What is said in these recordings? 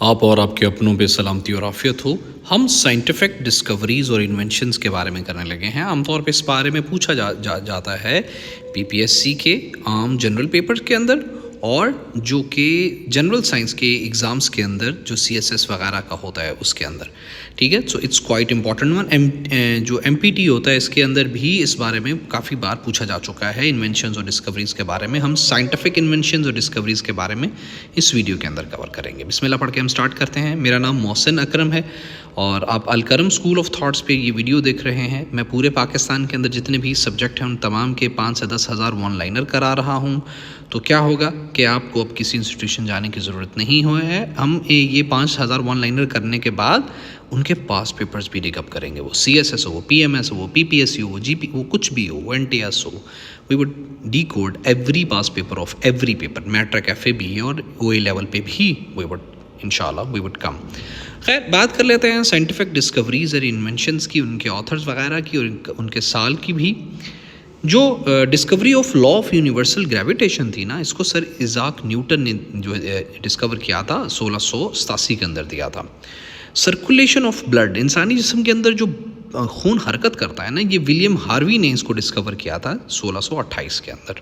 आप और आपके अपनों पे सलामती और आफियत हो। हम साइंटिफिक डिस्कवरीज़ और इन्वेंशंस के बारे में करने लगे हैं। आमतौर पे इस बारे में पूछा जाता है पीपीएससी के आम जनरल पेपर के अंदर और जो कि जनरल साइंस के एग्ज़ाम्स के अंदर जो सीएसएस वगैरह का होता है उसके अंदर। ठीक है, so it's quite important one. जो एमपीटी होता है इसके अंदर भी इस बारे में काफ़ी बार पूछा जा चुका है इन्वेंशंस और डिस्कवरीज़ के बारे में। हम साइंटिफिक इन्वेंशंस और डिस्कवरीज़ के बारे में इस वीडियो के अंदर कवर करेंगे। बिस्मिल्लाह पढ़ के हम स्टार्ट करते हैं। मेरा नाम मोहसिन अकरम है और आप अलकरम स्कूल ऑफ थॉट्स पे ये वीडियो देख रहे हैं। मैं पूरे पाकिस्तान के अंदर जितने भी सब्जेक्ट हैं उन तमाम के 5 से 10 हज़ार वन लाइनर करा रहा हूँ। तो क्या होगा कि आपको अब किसी इंस्टीट्यूशन जाने की ज़रूरत नहीं हुई है। हम ये 5,000 वन लाइनर करने के बाद उनके पास पेपर्स भी डिग अप करेंगे। वो सीएसएस हो, वो पीएमएस हो, वो पीपीएससी हो, वो जीपी हो, कुछ भी हो, वो एनटीएस हो, we would decode every past paper of every paper, matric FAB और OA लेवल पे भी we would इंशाल्लाह we would come। खैर, बात कर लेते हैं साइंटिफिक डिस्कवरीज और इन्वेंशंस की, उनके ऑथर्स वगैरह की और उनके साल की भी। जो discovery of law of universal gravitation थी ना, इसको सर इज़ाक न्यूटन ने जो डिस्कवर किया था 1687 के अंदर दिया था। सर्कुलेशन ऑफ ब्लड, इंसानी जिस्म के अंदर जो खून हरकत करता है ना, ये विलियम हार्वी ने इसको डिस्कवर किया था 1628 के अंदर।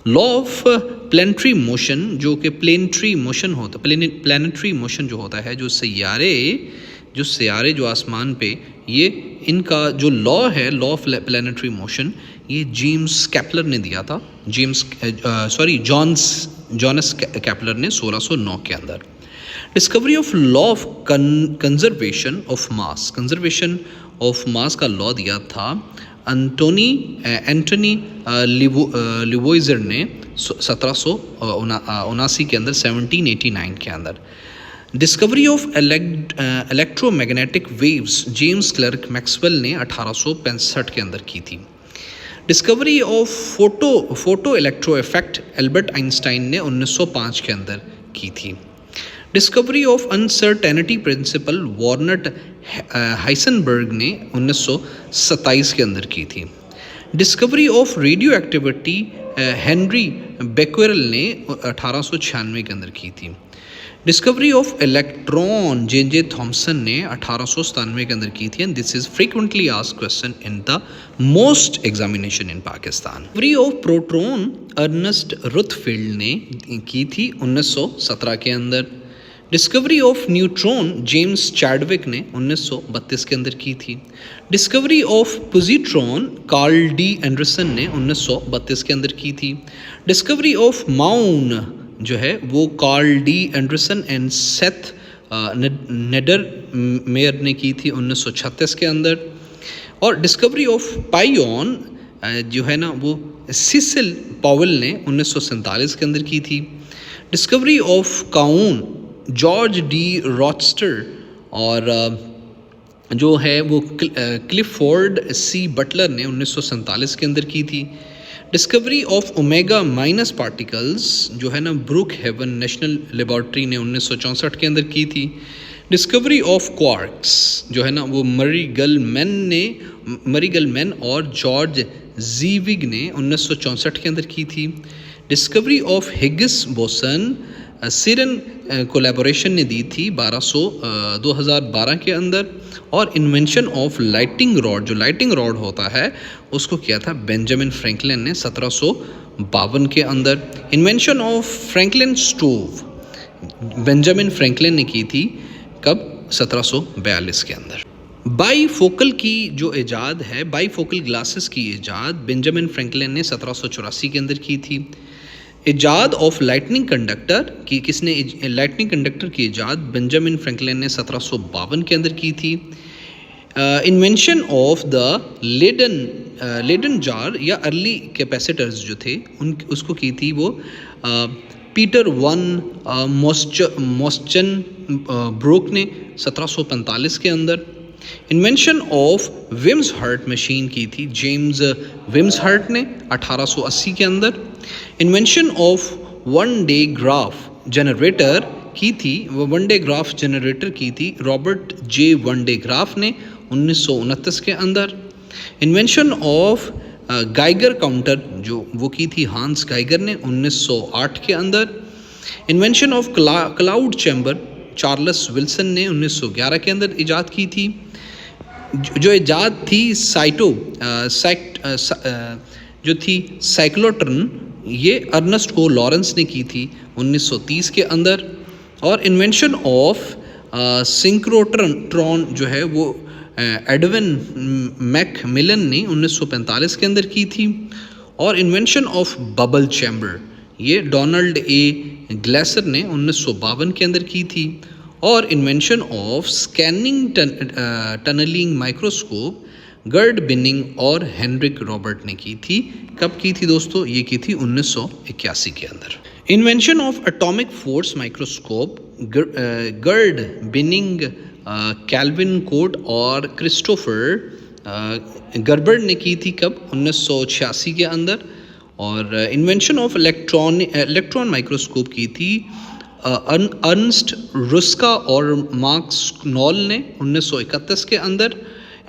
लॉ ऑफ प्लानिटरी मोशन, जो कि प्लेनेटरी मोशन होता है, प्लानिटरी मोशन जो होता है, जो सियारे जो आसमान पे, ये इनका जो लॉ है, लॉ ऑफ प्लानिटरी मोशन, ये जेम्स कैपलर ने दिया था। जॉनस कैपलर ने 1609 के अंदर। Discovery of law of conservation of mass, conservation of mass का लॉ दिया था एंटोनी लिवोइजर ने 1779 के अंदर, 1789 के अंदर। Discovery of electromagnetic waves James Clerk Maxwell ने 1865 के अंदर की थी। Discovery of photo electro effect Albert Einstein ने 1905 के अंदर की थी। Discovery of uncertainty principle Werner Heisenberg ने 1927 के अंदर की थी। Discovery of radio activity Henri Becquerel ने 1896 के अंदर की थी। Discovery of electron J Thomson ने 1897 के अंदर की थी। And this is frequently asked question in the most examination in Pakistan. Discovery of proton Ernest Rutherford ने की थी 1917 के अंदर। Discovery of neutron James Chadwick ने 1932 के अंदर की थी। Discovery of positron Carl D Anderson ने 1932 के अंदर की थी। डिस्कवरी ऑफ माउन जो है वो Carl D Anderson and Seth Neddermeyer ने की थी 1936 के अंदर। और डिस्कवरी ऑफ पाइऑन जो है ना, वो सिसिल पॉवेल ने 1947 के अंदर की थी। डिस्कवरी ऑफ काउन जॉर्ज डी रॉचस्टर और जो है वो क्लिफोर्ड सी बटलर ने 1947 के अंदर की थी। Discovery of omega minus particles जो है ना, ब्रुक हेवन नेशनल लेबॉर्ट्री ने 1964 के अंदर की थी। डिस्कवरी ऑफ क्वार्क्स जो है ना, वो मरी गलमैन और जॉर्ज जीविग ने 1964 के अंदर की थी। Discovery of Higgs boson Siran collaboration ने दी थी 2012 के अंदर। और इन्वेंशन ऑफ लाइटिंग रॉड, जो लाइटिंग रॉड होता है उसको किया था बेंजामिन फ्रैंकलिन ने 1752 के अंदर। Invention of Franklin stove Benjamin Franklin ने की थी कब? 1742 के अंदर। बाईफोकल की जो इजाद है, बाईफोकल ग्लासेस की इजाद बेंजामिन फ्रैंकलिन ने 1784 के अंदर की थी। इजाद ऑफ लाइटनिंग कंडक्टर की किसने? लाइटनिंग कंडक्टर की इजाद बेंजामिन फ्रैंकलिन ने 1752 के अंदर की थी। Invention of the Leyden jar या अर्ली कैपेसिटर्स जो थे उसको की थी वो पीटर वन मॉस्चन ब्रोक ने 1745 के अंदर। Invention of Wimshurst machine की थी जेम्स विम्स हर्ट ने 1880 के अंदर। Invention of Van de Graaff generator की थी, वो वन डे ग्राफ जनरेटर की थी Robert J Van de Graaff ने 1929 के अंदर। इन्वेंशन ऑफ गाइगर काउंटर जो वो की थी हांस गाइगर ने 1908 के अंदर। Invention of cloud chamber Charles Wilson ने 1911 के अंदर इजाद की थी। जो इजाद थी जो थी साइक्लोट्रॉन, ये अर्नेस्ट ओ लॉरेंस ने की थी 1930 के अंदर। और इन्वेंशन ऑफ सिंक्रोट्रॉन जो है वो एडविन मैकमिलन ने 1945 के अंदर की थी। और इन्वेंशन ऑफ बबल चैम्बर ये डोनाल्ड ए ग्लेसर ने 1952 के अंदर की थी। और invention of scanning tunneling microscope Gerd Binnig और हेनरिक रॉबर्ट ने की थी। कब की थी दोस्तों? ये की थी 1981 के अंदर। Invention of atomic force microscope Gerd Binnig, Calvin Quate और क्रिस्टोफर गर्बर्ड ने की थी। कब? 1986 के अंदर। और इन्वेंशन ऑफ इलेक्ट्रॉन माइक्रोस्कोप की थी अर्नस्ट रुस्का और मार्क्स नॉल ने 1931 के अंदर।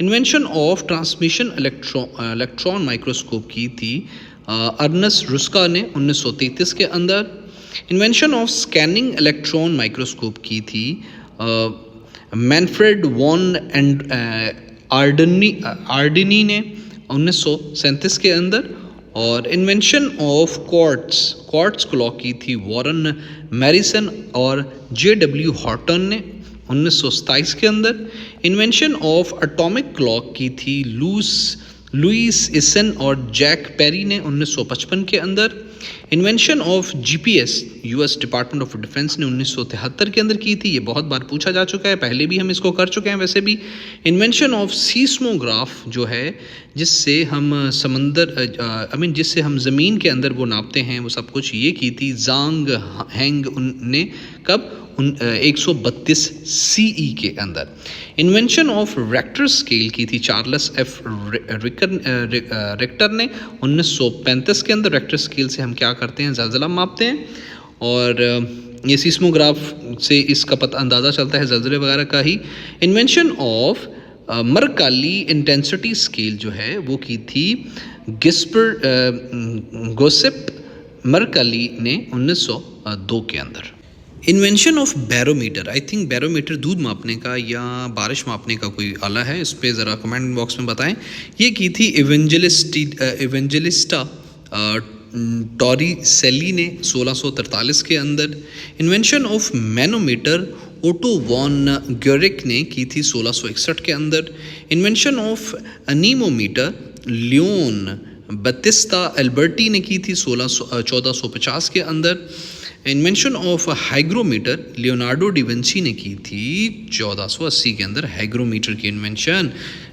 Invention of transmission electron microscope की थी अर्नस्ट रुस्का ने 1933 के अंदर। Invention of scanning electron microscope की थी मैनफ्रेड वॉन एंड आर्डिनी ने 1937 के अंदर। और इन्वेंशन ऑफ क्वार्ट्ज क्लॉक की थी वॉरेन मैरिसन और JW हॉर्टन ने 1927 के अंदर। इन्वेंशन ऑफ एटॉमिक क्लॉक की थी लुइस इसन और जैक पेरी ने 1955 के अंदर। Invention of GPS US department of defence ने 1973 के अंदर की थी। ये बहुत बार पूछा जा चुका है, पहले भी हम इसको कर चुके हैं वैसे भी। इन्वेंशन ऑफ सीस्मोग्राफ जो है जिससे हम जिससे हम ज़मीन के अंदर वो नापते हैं वो सब कुछ, ये की थी ज़ांग हैंग ने। कब? 132 CE के अंदर। इन्वेंशन ऑफ रेक्टर स्केल की थी चार्ल्स F रिक्टर ने 1935 के अंदर। रेक्टर स्केल से हम क्या करते हैं? ज़लज़ला मापते हैं। और ये सीस्मोग्राफ से इसका पता अंदाज़ा चलता है ज़लज़ले वगैरह का ही। Invention of Mercalli intensity scale जो है वो की थी गोसेप मरकाली ने 1902 के अंदर। Invention of barometer, I think barometer दूध मापने का या बारिश मापने का कोई आला है, इस पर ज़रा कमेंट बॉक्स में बताएं। ये की थी इवेंजलिस्टा टॉरिसेली ने 1643 के अंदर। Invention of manometer Otto von Guericke ने की थी 1661 के अंदर। Invention of anemometer Leon Battista Alberti ने की थी 1450 के अंदर। Invention of hygrometer Leonardo da Vinci ने की थी 1480 के अंदर। हाइग्रोमीटर की इन्वेंशन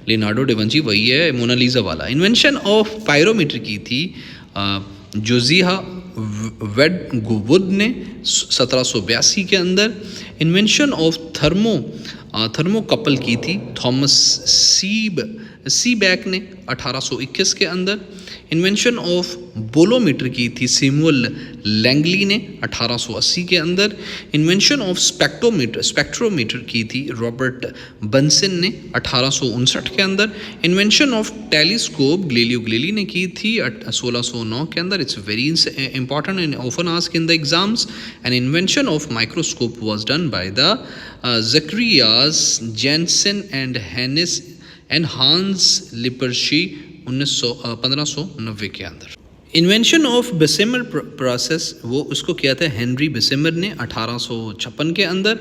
लियोनार्डो डिविंची वही है मोनालिसा वाला। इन्वेंशन ऑफ पायरोमीटर की थी जोजिहा वेडगवुड ने 1782 के अंदर। इन्वेंशन ऑफ थर्मोकपल की थी थॉमस सीबैक ने 1821 के अंदर। इन्वेंशन ऑफ बोलोमीटर की थी सैमुअल लैंगली ने 1880 के अंदर। इन्वेंशन ऑफ स्पेक्ट्रोमीटर की थी रॉबर्ट बंसन ने 1859 के अंदर। Invention of telescope Galileo Galilei ने की थी 1609 के अंदर। It's very important and often asked in the exams. And invention of microscope was done by the Zacharias Janssen and Hans Lippershey 1590 के अंदर। इन्वेंशन ऑफ बेसेमर प्रोसेस वो उसको किया था हेनरी बेसेमर ने 1856 के अंदर।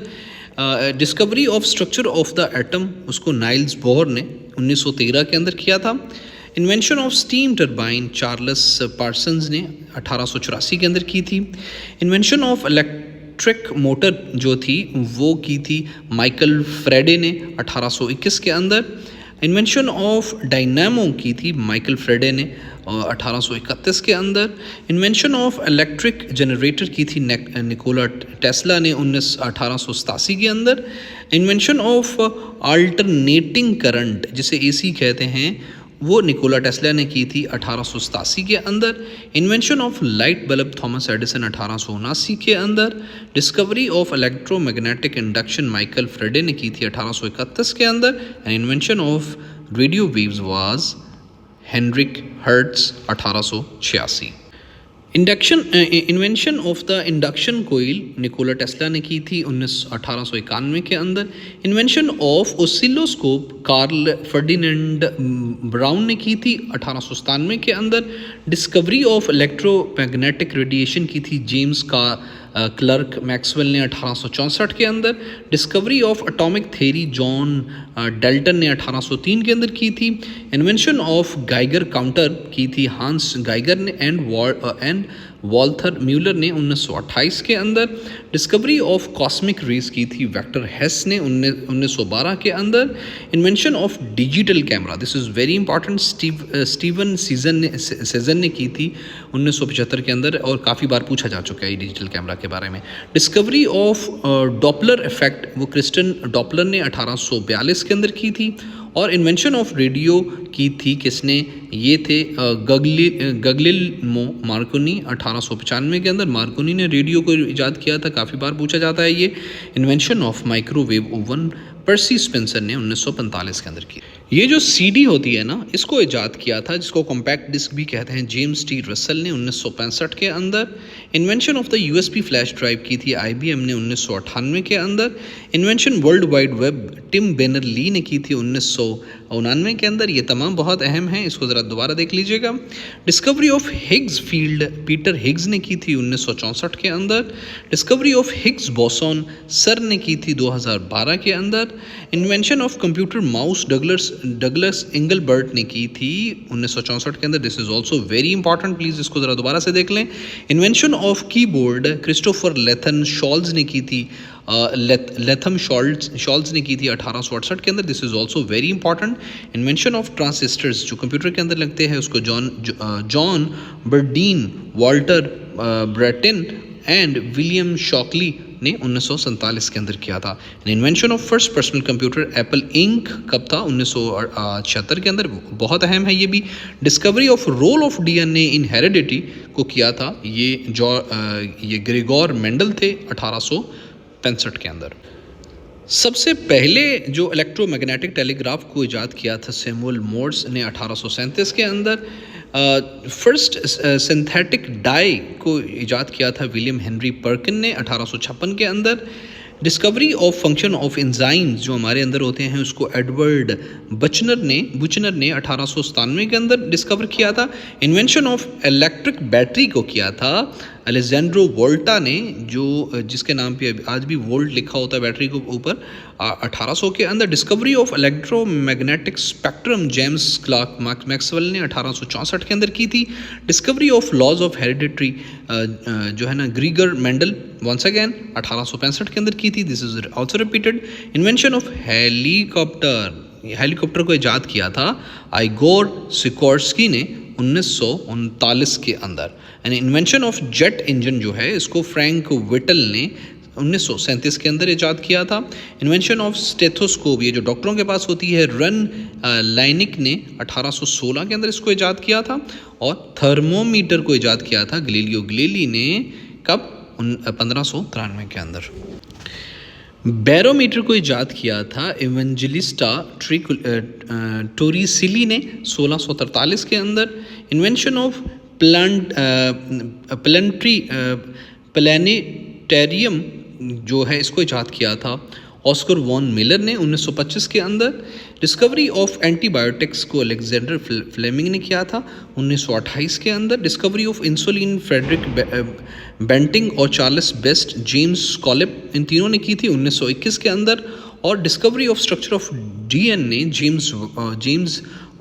Discovery of structure of the atom उसको नाइल्स बोहर ने 1913 के अंदर किया था। Invention of steam turbine Charles Parsons ने 1884 के अंदर की थी। इन्वेंशन ऑफ इलेक्ट्रिक मोटर जो थी वो की थी माइकल फ्रेडे ने 1821 के अंदर। इन्वेंशन ऑफ डायनामो की थी माइकल फ्रेडे ने 1831 के अंदर। इन्वेंशन ऑफ इलेक्ट्रिक जनरेटर की थी निकोला टेस्ला ने 1887 के अंदर। इन्वेंशन ऑफ अल्टरनेटिंग करंट जिसे AC कहते हैं वो निकोला टेस्ला ने की थी 1887 के अंदर। Invention of light bulb Thomas Edison 1879 के अंदर। Discovery of electromagnetic induction Michael Faraday ने की थी 1831 के अंदर। And invention of radio waves was Heinrich Hertz 1886। Induction invention of the induction coil Nikola Tesla ने की थी 1891 के अंदर। Invention of oscilloscope Karl Ferdinand Braun ने की थी 1897 के अंदर। डिस्कवरी ऑफ इलेक्ट्रोमैग्नेटिक रेडिएशन की थी जेम्स का क्लर्क मैक्सवेल ने 1864 के अंदर। Discovery of atomic theory John Dalton ने 1803 के अंदर की थी। इन्वेंशन ऑफ गाइगर काउंटर की थी हांस गाइगर ने एंड वॉल्थर म्यूलर ने 1928 के अंदर। डिस्कवरी ऑफ कॉस्मिक रेस की थी वेक्टर हेस ने 1912 के अंदर। Invention of digital camera, this is very important, Steven Schezwan ने की थी 1975 के अंदर और काफ़ी बार पूछा जा चुका है डिजिटल कैमरा के बारे में। डिस्कवरी ऑफ डॉपलर इफेक्ट वो क्रिस्टन डॉपलर ने 1842 के अंदर की थी। और इन्वेंशन ऑफ रेडियो की थी किसने, ये थे गगलिल्मो मार्कोनी 1895 के अंदर। मार्कोनी ने रेडियो को इजाद किया था, काफ़ी बार पूछा जाता है ये। Invention of microwave oven pursed Spencer ने 1945 के अंदर की। ये जो सीडी होती है ना, इसको इजाद किया था, जिसको कॉम्पैक्ट डिस्क भी कहते हैं, जेम्स टी रसल ने 1965 के अंदर। Invention of the USB flash drive की थी आईबीएम ने 1998 के अंदर। Invention world wide web Tim Berners Lee ने की थी 1999 के अंदर। ये तमाम बहुत अहम हैं, इसको ज़रा दोबारा देख लीजिएगा। Discovery of Higgs field Peter Higgs ने की थी 1964 के अंदर। Discovery of Higgs boson sir ने की थी 2012 के अंदर। Invention of computer mouse Douglas Engelbart ने की थी 1964 के अंदर। This is also very important, please इसको ज़रा दोबारा से देख लें। इन्वेंशन ऑफ कीबोर्ड क्रिस्टोफर लेथन शॉल्ज ने की थी लेथम शॉल्ज ने की थी 1868 के अंदर। This is also very important. Invention of transistors जो कंप्यूटर के अंदर लगते हैं, उसको John Bardeen, Walter Brattain and William Shockley ने 1947 के अंदर किया था। Invention of first personal computer Apple Inc कब था, 1976 के अंदर, बहुत अहम है ये भी। Discovery of role of DNA in heredity को किया था ये ग्रेगोर मेंडल थे 1865 के अंदर। सबसे पहले जो इलेक्ट्रोमैग्नेटिक टेलीग्राफ को इजाद किया था सैमुअल मोर्स ने 1837 के अंदर। फर्स्ट सिंथेटिक डाई को इजाद किया था विलियम हेनरी पर्किन ने 1856 के अंदर। Discovery of function of enzymes जो हमारे अंदर होते हैं, उसको एडवर्ड बुचनर ने 1897 के अंदर डिस्कवर किया था। इन्वेंशन ऑफ इलेक्ट्रिक बैटरी को किया था अलेजेंड्रो वोल्टा ने, जो जिसके नाम पे आज भी वोल्ट लिखा होता है बैटरी के ऊपर, 1800 के अंदर। Discovery of electromagnetic spectrum James Clerk Maxwell ने 1864 के अंदर की थी। Discovery of laws of hereditary जो है ना, ग्रीगर मेंडल वंस अगेन 1865 के अंदर की थी। This is also repeated. Invention of helicopter को इजाद किया था आइगोर सिकोर्स्की ने 1939 के अंदर। And invention of jet engine जो है, इसको फ्रैंक विटल ने 1937 के अंदर इजाद किया था। इन्वेंशन ऑफ स्टेथोस्कोप, ये जो डॉक्टरों के पास होती है, रन लाइनिक ने 1816 के अंदर इसको इजाद किया था। और थर्मोमीटर को इजाद किया था गैलीलियो गैलीली ने कब, 1593 के अंदर। बैरोमीटर को इजाद किया था इवेंजेलिस्टा टोरिसिली ने 1643 के अंदर। इन्वेंशन ऑफ प्लानिटेरियम जो है, इसको इजाद किया था ऑस्कर वॉन मिलर ने 1925 के अंदर। डिस्कवरी ऑफ एंटीबायोटिक्स को अलेक्जेंडर फ्लेमिंग ने किया था 1928 के अंदर। Discovery of insulin Frederick Banting और चार्ल्स बेस्ट जेम्स कॉलिप, इन तीनों ने की थी 1921 के अंदर। और discovery of structure of DNA James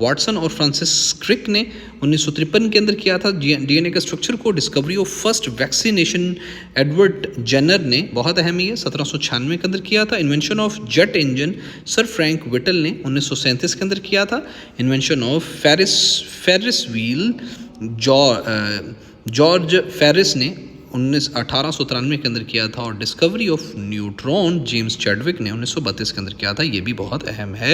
Watson और फ्रांसिस क्रिक ने 1953 के अंदर किया था डीएनए के स्ट्रक्चर को। Discovery of first vaccination Edward Jenner ने, बहुत अहम है, 1796 के अंदर किया था। Invention of jet engine sir Frank Whittle ने 1937 के अंदर किया था। Invention of Ferris wheel George Ferris ने 1893 के अंदर किया था। और discovery of neutron James Chadwick ने 1932 के अंदर किया था। ये भी बहुत अहम है।